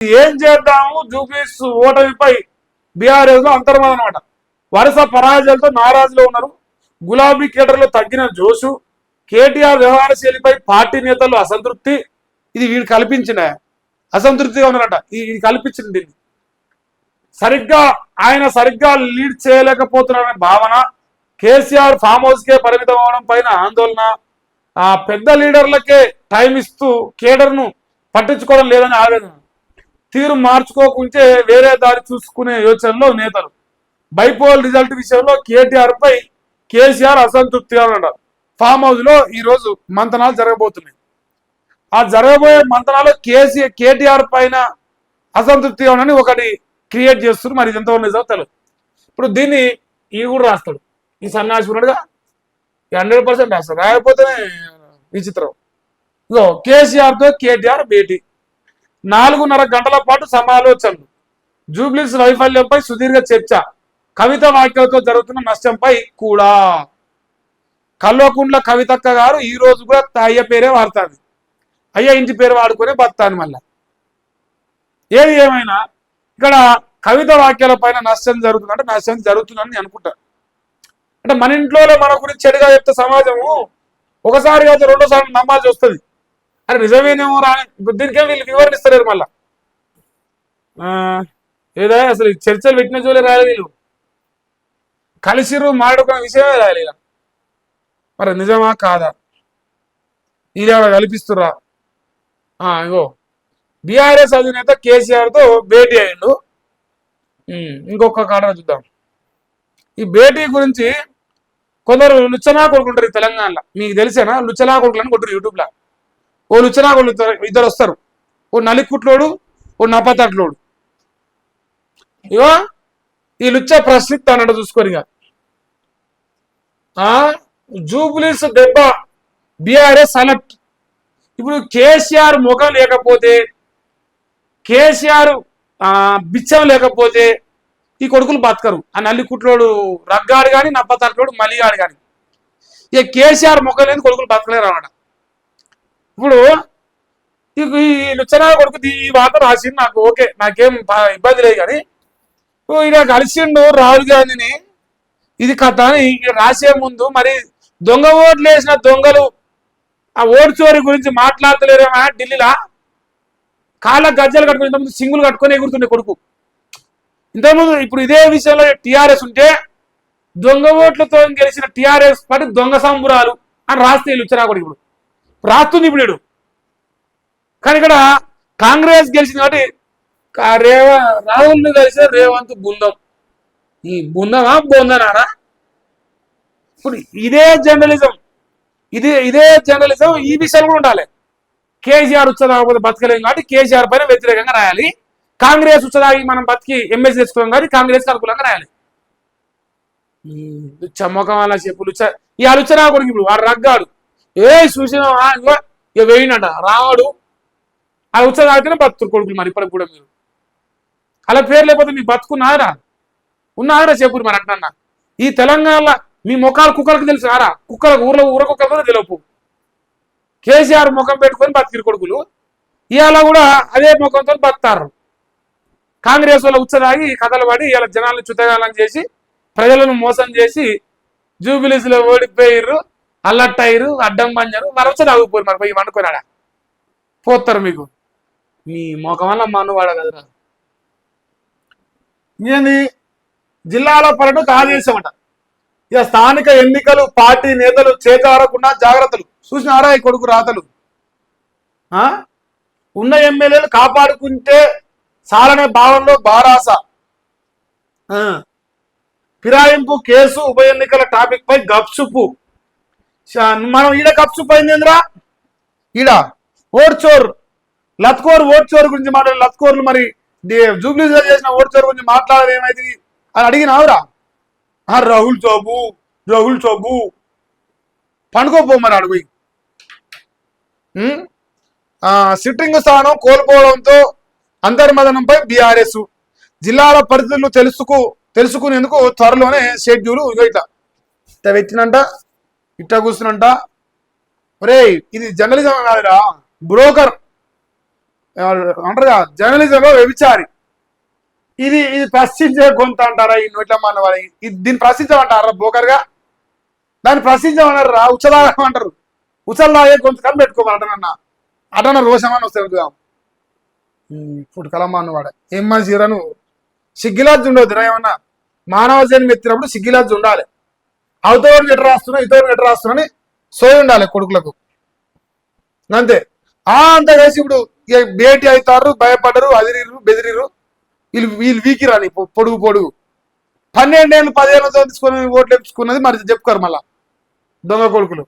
ఏం చేద్దాము జూబ్లీస్ ఓటమిపై బీఆర్ఎస్ లో అంతర్మతం అనమాట. వరుస పరాజయాలతో నారాజులో ఉన్నారు. గులాబీ కేడర్లో తగ్గిన జోషు, కేటీఆర్ వ్యవహార శైలిపై పార్టీ నేతలు అసంతృప్తి. ఇది వీడు కల్పించిన అసంతృప్తిగా ఉన్నారట. ఇది కల్పించింది దీన్ని. ఆయన సరిగ్గా లీడ్ చేయలేకపోతున్నారనే భావన, కేసీఆర్ ఫామ్ హౌస్ కే పరిమితం అవడం పైన ఆందోళన, ఆ పెద్ద లీడర్లకే టైం ఇస్తూ కేడర్ను పట్టించుకోవడం లేదని ఆవేదన, తీరు మార్చుకోకుంటే వేరే దారి చూసుకునే యోచనలో నేతలు. బైపోల్ రిజల్ట్ విషయంలో కేటీఆర్ పై కేసీఆర్ అసంతృప్తిగా ఉన్నారు. ఫామ్ హౌస్ లో ఈ రోజు మంతనాలు జరగబోతున్నాయి. ఆ జరగబోయే మంతనాలు కేటీఆర్ పైన అసంతృప్తిగా ఉన్నాయని ఒకటి క్రియేట్ చేస్తున్నారు. మరి ఎంతవరకు నిజం తెలియదు. ఇప్పుడు దీన్ని ఈ కూడా రాస్తాడు, ఈ సన్యాసి ఉన్నాడుగా, 100% రాస్తాడు. రాయకపోతేనే విచిత్రం. ఇగో కేసీఆర్ తో కేటీఆర్ భేటీ, 4.5 గంటల పాటు సమాలోచనలు, జూబ్లీస్ వైఫల్యంపై సుదీర్ఘ చర్చ, కవిత వ్యాఖ్యలతో జరుగుతున్న నష్టంపై కూడా. కల్వకుంట్ల కవితక్క గారు ఈ రోజు కూడా అయ్య పేరే వాడుతుంది. అయ్య ఇంటి పేరు వాడుకునే బతాను. మళ్ళా ఏది ఏమైనా ఇక్కడ కవిత వ్యాఖ్యల పైన నష్టం జరుగుతుందంటే నష్టం జరుగుతుందని నేను అనుకుంటా. అంటే మన ఇంట్లో మన గురించి చెడుగా చెప్తే సమాజము ఒకసారి కాదు రెండోసారి నమ్మాల్సి వస్తుంది. అరే నిజమేనేమో రాని దీనికే వీళ్ళు వివరణ ఇస్తలేరు. మళ్ళా ఏదో అసలు చర్చలు పెట్టిన జోలే రాయాలి. వీళ్ళు కలిసిరు మాట్లాడుకున్న విషయమే రాయాలి. మరి నిజమా కాదా, ఇది కల్పిస్తురా? ఇగో బీఆర్ఎస్ అధినేత కేసీఆర్ తో భేటీ అయిండు. ఇంకొక కారణం చూద్దాం. ఈ భేటీ గురించి కొందరు లుచ్చనా కొడుకుంటారు ఈ తెలంగాణలో. మీకు తెలిసేనా లుచ్చనా కొడుకులని కొట్టారు యూట్యూబ్లో. ఓ లుచ్చనా కొడుకు ఇద్దరు వస్తారు, ఓ నలికుట్లోడు, ఓ నపతట్లోడు. ఇగో ఈ లుచ్చ ప్రశ్నిస్తా అన్నట్టు చూసుకొని జూబ్లీస్ దెబ్బ బీఆర్ఎస్ అలర్ట్. ఇప్పుడు కేసీఆర్ ముఖం లేకపోతే, కేసీఆర్ బిచ్చం లేకపోతే ఈ కొడుకులు బతకరు. ఆ నల్లికుట్లోడు రగ్గాడు కానీ, నప్పతట్లోడు మలిగాడు కానీ, ఇక కేసీఆర్ ముఖం లేని కొడుకులు బతకలేరు అన్నమాట. ఇప్పుడు ఈ లుచ్చనా కొడుకు ఈ వార్త రాసిండు. నాకు ఓకే, నాకేం ఇబ్బంది లేదు. కానీ ఈయన కలిసిండు రాహుల్ గాంధీని, ఇది కథ అని రాసే ముందు మరి దొంగ ఓట్లు వేసిన దొంగలు ఆ ఓటు చోరీ గురించి మాట్లాడతలేరేమా? ఢిల్లీలో కాళ్ళ గజ్జలు కట్టుకుని, ఇంతకుముందు సింగులు కట్టుకొని ఎగురుతుండే కొడుకు. ఇంతకుముందు ఇప్పుడు ఇదే విషయంలో టీఆర్ఎస్ ఉంటే దొంగ ఓట్లతో గెలిచిన టీఆర్ఎస్ పార్టీ దొంగ సంబురాలు అని రాస్తే ఇచ్చారా కూడా ఇప్పుడు రాస్తుంది ఇప్పుడు. కానీ ఇక్కడ కాంగ్రెస్ గెలిచింది కాబట్టి రాహుల్ని కలిసిన రేవంత్ బృందం. ఈ బృందమా బొందనారా? ఇప్పుడు ఇదే జర్నలిజం ఈ విషయాలు కూడా ఉండాలి. కేసీఆర్ ఉచ్చదాగకపోతే బతకలేం కాబట్టి కేసీఆర్ పైన వ్యతిరేకంగా రాయాలి. కాంగ్రెస్ ఉచ్చదాగి మనం బతికి ఎమ్మెల్సీ తెచ్చుకోం కాబట్టి కాంగ్రెస్ అనుకూలంగా రాయాలి. చమ్మకం అలా చెప్పులు ఈ అలుచనా కొడుకు ఇప్పుడు వాడు రగ్గాడు చూసిన ఇక వేయినట రావాడు. ఆ ఉచ్చదాగితేనే బతుకురు కొడుకులు. మరి ఇప్పటికి కూడా మీరు అలా పేరు లేకపోతే మీకు బతుకున్నారా ఉన్నారా చెప్పురు. మరి అంటున్నా ఈ తెలంగాణలో మీ ముఖాలు కుక్కలకు తెలుసు ఆరా? కుక్కలకు ఊర కుక్కలకు కూడా తెలియపు. కేసీఆర్ ముఖం పెట్టుకొని బతికిరు కొడుకులు. ఇవాళ కూడా అదే ముఖంతో బతుకుతారు. కాంగ్రెస్ వాళ్ళ ఉచ్చదాగి కథలు పడి ఇలా జనాలను చుతగాలని చేసి ప్రజలను మోసం చేసి జూబిలీస్ లో ఓడిపోయిర్రు, అల్లట్టయిరు, అడ్డం పంజరు. మరి వచ్చి తాగిపోరు. మరి పోయి వండుకున్నాడా పోతారు. మీకు మీ ముఖం వల్ల మనువాడ కదరా. ఏంది జిల్లాలో పర్యటనకు ఆదేశమట. ఇక స్థానిక ఎన్నికలు పార్టీ నేతలు చేకారకుండా జాగ్రత్తలు. చూసినారా ఈ కొడుకు రాతలు? ఉన్న ఎమ్మెల్యేలు కాపాడుకుంటే చాలనే భావంలో బారాస. ఫిరాయింపు కేసు ఉప ఎన్నికల టాపిక్ పై గప్సుపు. మనం ఈడ గప్సుపు అయిందిరా. ఈడ ఓడ్చోర్ లత్కోర్ ఓడ్చోర్ గురించి మాట్లాడే లత్కోర్లు మరి జూబ్లీస్ చేసిన ఓడ్చోర్ గురించి మాట్లాడేది ఏమైంది అని అడిగినావురా? రాహుల్ చౌబు పండుకోపో మరి అడుగు. సిట్టింగ్ స్థానం కోల్పోవడంతో అంతర్మదనంపై బీఆర్ఎస్ జిల్లాల పరిస్థితులు తెలుసుకునేందుకు త్వరలోనే షెడ్యూల్ ఇట్లా పెట్టినంట, ఇట్లా కూర్చునంట. ఒరే ఇది జర్నలిజం కాదురా, బ్రోకర్. అంటారు కదా జర్నలిజంలో వ్యభిచారి. ఇది ఇది ప్రశ్నించే గొంతు అంటారా ఈ నోట్ల మన వాళ్ళ దీన్ని ప్రశ్నించమంటారా బోకర్గా? దాన్ని ప్రశ్నించమన్నారు రా, ఉచ్చదాగం అంటారు. ఉచ్చలు తాగే గొంతు కానీ పెట్టుకోమన్న అటన్న రోషమని వస్తే ఇప్పుడు కలమాను వాడ ఏం మనిషిరా నువ్వు. సిగ్గిలాజ్ ఉండవు ఏమన్నా. మానవ జన్మ ఎత్తినప్పుడు సిగ్గిలాజ్ ఉండాలి. అవతోడు ఎట్ట రాస్తున్నా ఇతరుడు ఎట్ట రాస్తున్నా అని సోయి ఉండాలి కొడుకులకు, అంతే. అంతా కలిసి ఇప్పుడు భేటీ అవుతారు, భయపడరు, అదిరిరు బెదిరిరు. వీళ్ళు వీకిరాని పొడుగు 12 ఏళ్ళు 10 ఏళ్ళతో తీసుకొని ఓట్లు వేపించుకున్నది మరి చెప్పుకోరు మళ్ళా దొంగ కొడుకులు.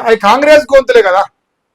అవి కాంగ్రెస్ గొంతులే కదా.